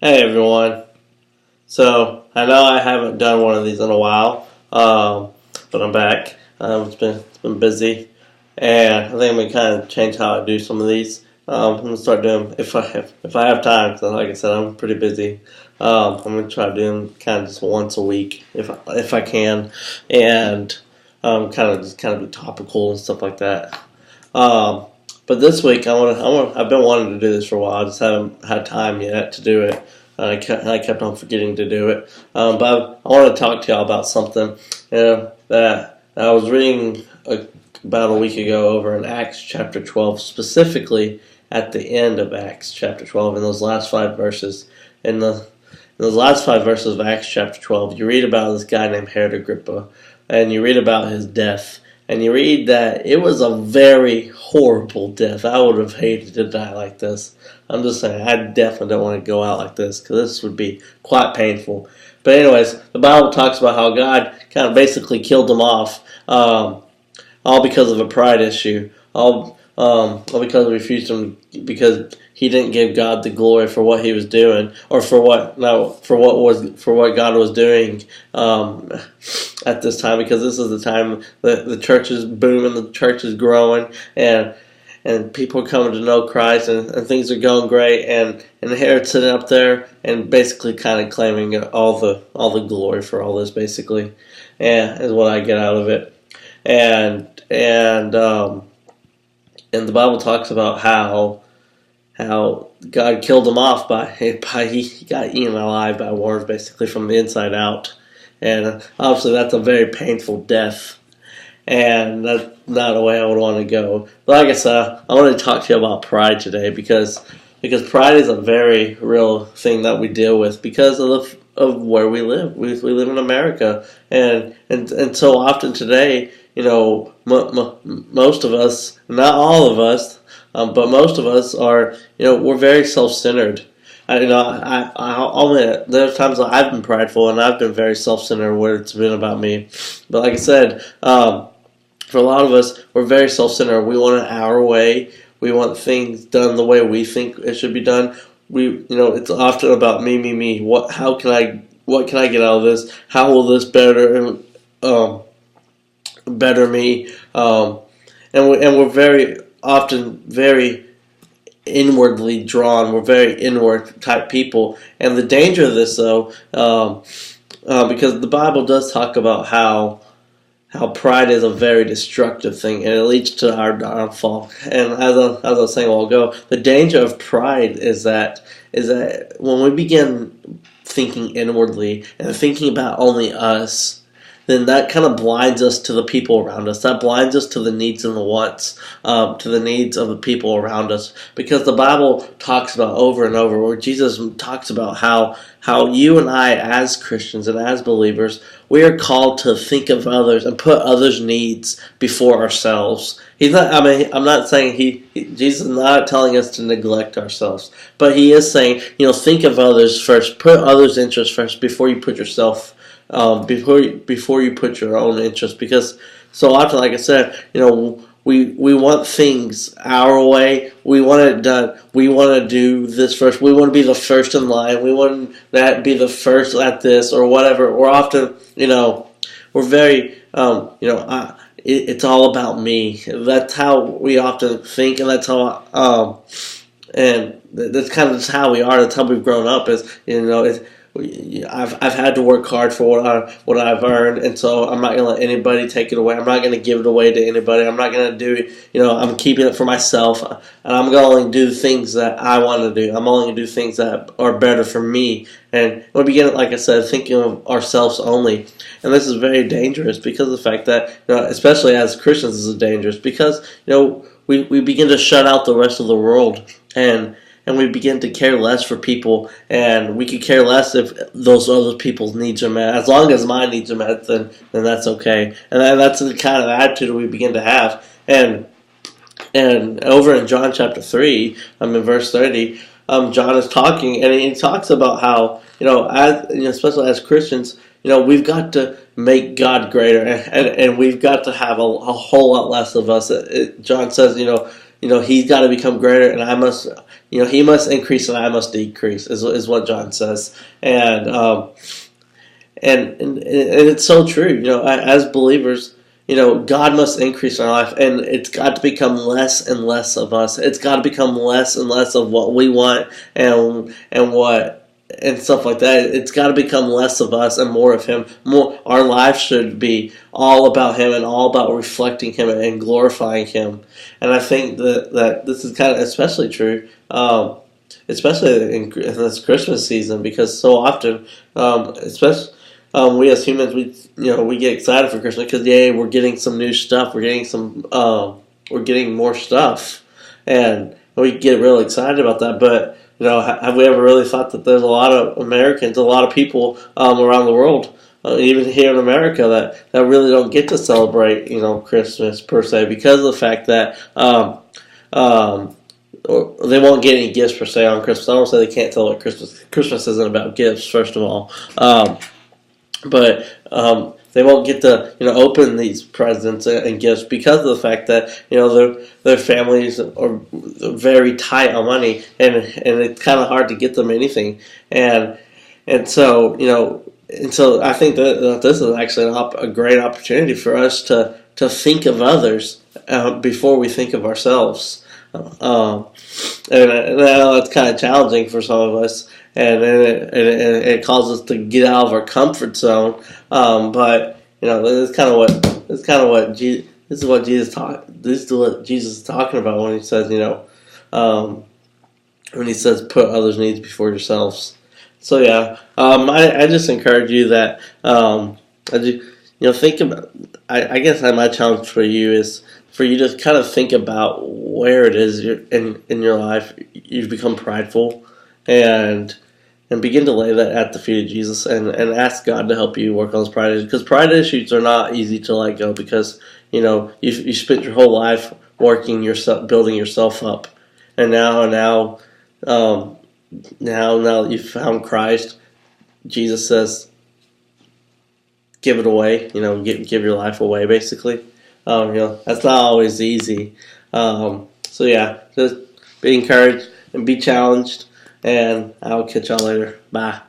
Hey everyone. So I know I haven't done one of these in a while, but I'm back. It's been busy, and I think I'm gonna kind of change how I do some of these. I'm gonna start doing if I have time. Because like I said, I'm pretty busy. I'm gonna try doing kind of just once a week if I can, and kind of be topical and stuff like that. Um, but this week I've been wanting to do this for a while. I just haven't had time yet to do it. I kept on forgetting to do it. But I want to talk to y'all about something that I was reading about a week ago over in Acts chapter 12, specifically at the end of Acts chapter 12, in those last 5 verses. In those last 5 verses of Acts chapter 12, you read about this guy named Herod Agrippa, and you read about his death. And you read that it was a very horrible death. I would have hated to die like this. I'm just saying, I definitely don't want to go out like this because this would be quite painful. But anyways, the Bible talks about how God kind of basically killed him off, all because of a pride issue, all because he refused him because he didn't give God the glory for what he was doing, or for what God was doing at this time. Because this is the time that the church is booming, the church is growing, and people are coming to know Christ, and things are going great, and Herod's sitting up there and basically kind of claiming all the glory for all this, basically, and is what I get out of it. And the Bible talks about how God killed him off by he got eaten alive by worms, basically from the inside out, and obviously that's a very painful death, and that's not the way I would want to go. But like I said, I want to talk to you about pride today because pride is a very real thing that we deal with because of where we live. We live in America, and so often today, most of us, not all of us, but most of us are, we're very self-centered. I'll admit, there's times that I've been prideful and I've been very self-centered where it's been about me. But like I said, for a lot of us, we're very self-centered. We want it our way. We want things done the way we think it should be done. It's often about me. What can I get out of this? How will this better me? And we're very often very inwardly drawn. We're very inward type people. And the danger of this, though, because the Bible does talk about how pride is a very destructive thing, and it leads to our downfall. And as I was saying a while ago, the danger of pride is that when we begin thinking inwardly and thinking about only us, then that kind of blinds us to the people around us. That blinds us to the needs and the wants, to the needs of the people around us. Because the Bible talks about over and over, where Jesus talks about how you and I, as Christians and as believers, we are called to think of others and put others' needs before ourselves. I'm not saying Jesus is not telling us to neglect ourselves, but he is saying, think of others first, put others' interests first before you put yourself. Before you put your own interest, because so often, like I said, we want things our way. We want it done. We want to do this first. We want to be the first in line. We want to be the first at this or whatever. We're often, we're very, it's all about me. That's how we often think, and that's how, and that's kind of just how we are. That's how we've grown up. I've had to work hard for what I've earned, and so I'm not going to let anybody take it away. I'm not going to give it away to anybody. I'm not going to do it. I'm keeping it for myself, and I'm going to only do things that I want to do. I'm only going to do things that are better for me. And we begin, like I said, thinking of ourselves only. And this is very dangerous because of the fact that, especially as Christians, this is dangerous because, we begin to shut out the rest of the world, and we begin to care less for people, and we could care less if those other people's needs are met. As long as my needs are met, then that's okay. And that's the kind of attitude we begin to have. And over in John chapter 3, in verse 30, John is talking, and he talks about how, especially as Christians, we've got to make God greater, and we've got to have a whole lot less of us. John says, he's got to become greater, and I must, he must increase and I must decrease, is what John says. And it's so true. As believers, God must increase in our life, and it's got to become less and less of us. It's got to become less and less of what we want and stuff like that. It's got to become less of us and more of Him. More, our life should be all about Him and all about reflecting Him and glorifying Him. And I think that this is kind of especially true, especially in this Christmas season, because so often, especially. We as humans, we get excited for Christmas because we're getting some new stuff. We're getting more stuff, and we get really excited about that. But have we ever really thought that there's a lot of Americans, a lot of people around the world, even here in America, that really don't get to celebrate Christmas per se because of the fact that they won't get any gifts per se on Christmas. I don't say they can't celebrate Christmas. Christmas isn't about gifts, first of all. But they won't get to open these presents and gifts because of the fact that their families are very tight on money, and it's kind of hard to get them anything, and so I think that this is actually a great opportunity for us to think of others before we think of ourselves. And I know it's kind of challenging for some of us, and it causes us to get out of our comfort zone. But this is what Jesus taught. This is what Jesus is talking about when he says, put others' needs before yourselves. So yeah, I just encourage you that think about. I guess my challenge for you is for you to kind of think about where it is in your life you've become prideful, and begin to lay that at the feet of Jesus, and ask God to help you work on those pride issues, because pride issues are not easy to let go, because you spent your whole life working yourself, building yourself up, and now that you've found Christ, Jesus says, give it away, give your life away, basically. That's not always easy. So yeah, just be encouraged and be challenged, and I'll catch y'all later. Bye.